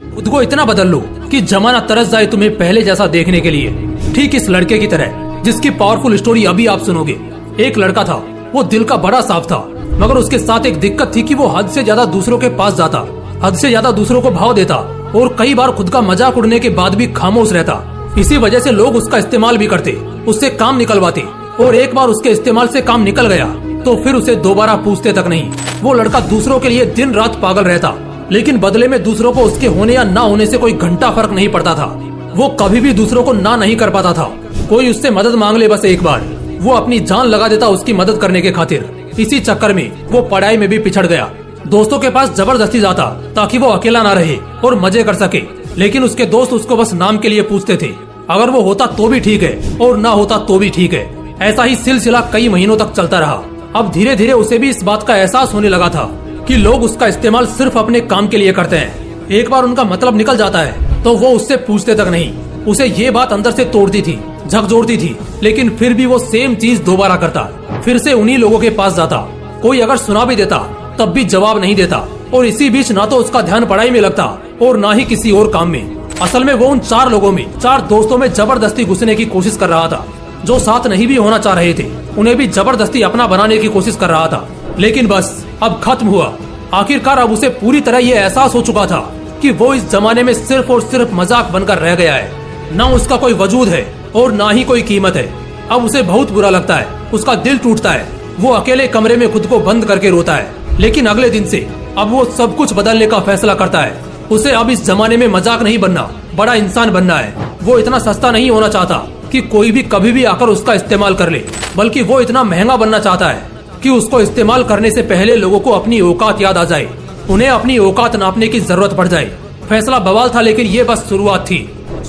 खुद को इतना बदल लो कि जमाना तरस जाए तुम्हें पहले जैसा देखने के लिए। ठीक इस लड़के की तरह जिसकी पावरफुल स्टोरी अभी आप सुनोगे। एक लड़का था, वो दिल का बड़ा साफ था, मगर उसके साथ एक दिक्कत थी कि वो हद से ज्यादा दूसरों के पास जाता, हद से ज्यादा दूसरों को भाव देता और कई बार खुद का मजाक उड़ने के बाद भी खामोश रहता। इसी वजह से लोग उसका इस्तेमाल भी करते, उससे काम निकलवाते, और एक बार उसके इस्तेमाल से काम निकल गया तो फिर उसे दोबारा पूछते तक नहीं। वो लड़का दूसरों के लिए दिन रात पागल रहता, लेकिन बदले में दूसरों को उसके होने या ना होने से कोई घंटा फर्क नहीं पड़ता था। वो कभी भी दूसरों को ना नहीं कर पाता था। कोई उससे मदद मांग ले बस एक बार, वो अपनी जान लगा देता उसकी मदद करने के खातिर। इसी चक्कर में वो पढ़ाई में भी पिछड़ गया। दोस्तों के पास जबरदस्ती जाता ताकि वो अकेला ना रहे और मजे कर सके, लेकिन उसके दोस्त उसको बस नाम के लिए पूछते थे। अगर वो होता तो भी ठीक है और ना होता तो भी ठीक है। ऐसा ही सिलसिला कई महीनों तक चलता रहा। अब धीरे धीरे उसे भी इस बात का एहसास होने लगा था कि लोग उसका इस्तेमाल सिर्फ अपने काम के लिए करते हैं। एक बार उनका मतलब निकल जाता है तो वो उससे पूछते तक नहीं। उसे ये बात अंदर से तोड़ती थी, झकझोरती थी, लेकिन फिर भी वो सेम चीज दोबारा करता। फिर से उन्हीं लोगों के पास जाता। कोई अगर सुना भी देता तब भी जवाब नहीं देता, और इसी बीच ना तो उसका ध्यान पढ़ाई में लगता और ना ही किसी और काम में। असल में वो उन 4 लोगों में, 4 दोस्तों में जबरदस्ती घुसने की कोशिश कर रहा था। जो साथ नहीं भी होना चाह रहे थे उन्हें भी जबरदस्ती अपना बनाने की कोशिश कर रहा था। लेकिन बस अब खत्म हुआ। आखिरकार अब उसे पूरी तरह ये एहसास हो चुका था कि वो इस जमाने में सिर्फ और सिर्फ मजाक बनकर रह गया है। न उसका कोई वजूद है और ना ही कोई कीमत है। अब उसे बहुत बुरा लगता है, उसका दिल टूटता है। वो अकेले कमरे में खुद को बंद करके रोता है। लेकिन अगले दिन से अब वो सब कुछ बदलने का फैसला करता है। उसे अब इस जमाने में मजाक नहीं बनना, बड़ा इंसान बनना है। वो इतना सस्ता नहीं होना चाहता कि कोई भी कभी भी आकर उसका इस्तेमाल कर ले, बल्कि वो इतना महंगा बनना चाहता है कि उसको इस्तेमाल करने से पहले लोगों को अपनी औकात याद आ जाए, उन्हें अपनी औकात नापने की जरूरत पड़ जाए। फैसला बवाल था, लेकिन ये बस शुरुआत थी।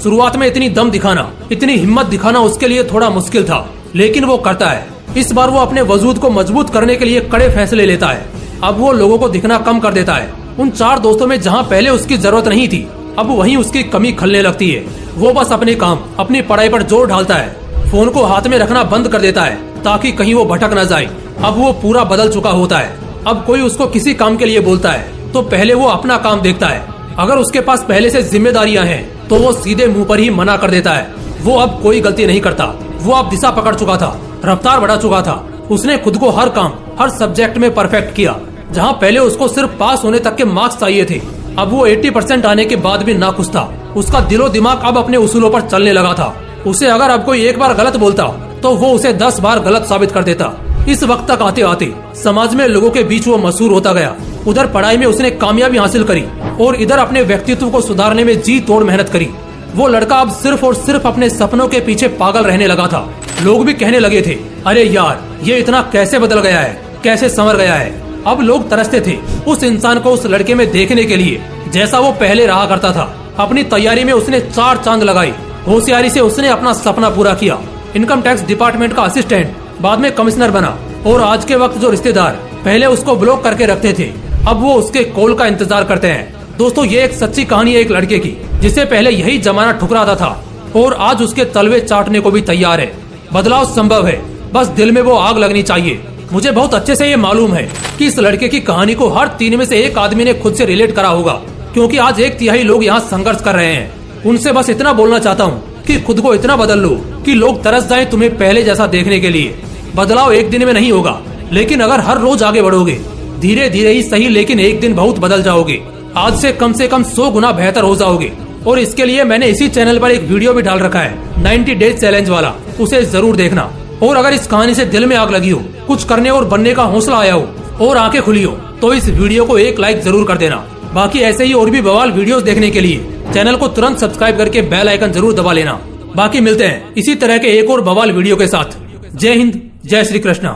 शुरुआत में इतनी दम दिखाना, इतनी हिम्मत दिखाना उसके लिए थोड़ा मुश्किल था, लेकिन वो करता है। इस बार वो अपने वजूद को मजबूत करने के लिए कड़े फैसले लेता है। अब वो लोगों को दिखना कम कर देता है। उन 4 दोस्तों में जहाँ पहले उसकी जरूरत नहीं थी, अब वहीं उसकी कमी खलने लगती है। वो बस अपने काम, अपनी पढ़ाई पर जोर ढालता है। फोन को हाथ में रखना बंद कर देता है ताकि कहीं वो भटक न जाए। अब वो पूरा बदल चुका होता है। अब कोई उसको किसी काम के लिए बोलता है तो पहले वो अपना काम देखता है। अगर उसके पास पहले से जिम्मेदारियां हैं तो वो सीधे मुंह पर ही मना कर देता है। वो अब कोई गलती नहीं करता। वो अब दिशा पकड़ चुका था, रफ्तार बढ़ा चुका था। उसने खुद को हर काम, हर सब्जेक्ट में परफेक्ट किया। जहाँ पहले उसको सिर्फ पास होने तक के मार्क्स चाहिए थे, अब वो 80% आने के बाद भी नाखुश था। उसका दिलो दिमाग अब अपने उसूलों पर चलने लगा था। उसे अगर अब कोई एक बार गलत बोलता तो वो उसे 10 बार गलत साबित कर देता। इस वक्त तक आते आते समाज में लोगों के बीच वो मशहूर होता गया। उधर पढ़ाई में उसने कामयाबी हासिल करी और इधर अपने व्यक्तित्व को सुधारने में जी तोड़ मेहनत करी। वो लड़का अब सिर्फ और सिर्फ अपने सपनों के पीछे पागल रहने लगा था। लोग भी कहने लगे थे, अरे यार ये इतना कैसे बदल गया है, कैसे संवर गया है। अब लोग तरसते थे उस इंसान को उस लड़के में देखने के लिए जैसा वो पहले रहा करता था। अपनी तैयारी में उसने 4 चांद लगाई। होशियारी से उसने अपना सपना पूरा किया। इनकम टैक्स डिपार्टमेंट का असिस्टेंट, बाद में कमिश्नर बना, और आज के वक्त जो रिश्तेदार पहले उसको ब्लॉक करके रखते थे अब वो उसके कॉल का इंतजार करते हैं। दोस्तों, ये एक सच्ची कहानी है एक लड़के की जिसे पहले यही जमाना ठुकराता था और आज उसके तलवे चाटने को भी तैयार है। बदलाव संभव है, बस दिल में वो आग लगनी चाहिए। मुझे बहुत अच्छे से ये मालूम है कि इस लड़के की कहानी को हर 3 में से 1 आदमी ने खुद से रिलेट करा होगा, क्योंकि आज 1/3 लोग यहाँ संघर्ष कर रहे हैं। उनसे बस इतना बोलना चाहता हूँ कि खुद को इतना बदल लो कि लोग तरस जाएं तुम्हें पहले जैसा देखने के लिए। बदलाव एक दिन में नहीं होगा, लेकिन अगर हर रोज आगे बढ़ोगे, धीरे धीरे ही सही, लेकिन एक दिन बहुत बदल जाओगे। आज से कम 100 गुना बेहतर हो जाओगे। और इसके लिए मैंने इसी चैनल पर एक वीडियो भी डाल रखा है 90 डेज चैलेंज वाला, उसे जरूर देखना। और अगर इस कहानी से दिल में आग लगी हो, कुछ करने और बनने का हौसला आया हो और आंखें खुली हो, तो इस वीडियो को एक लाइक जरूर कर देना। बाकी ऐसे ही और भी बवाल वीडियोस देखने के लिए चैनल को तुरंत सब्सक्राइब करके बेल आइकन जरूर दबा लेना। बाकी मिलते हैं इसी तरह के एक और बवाल वीडियो के साथ। जय हिंद, जय श्री कृष्णा।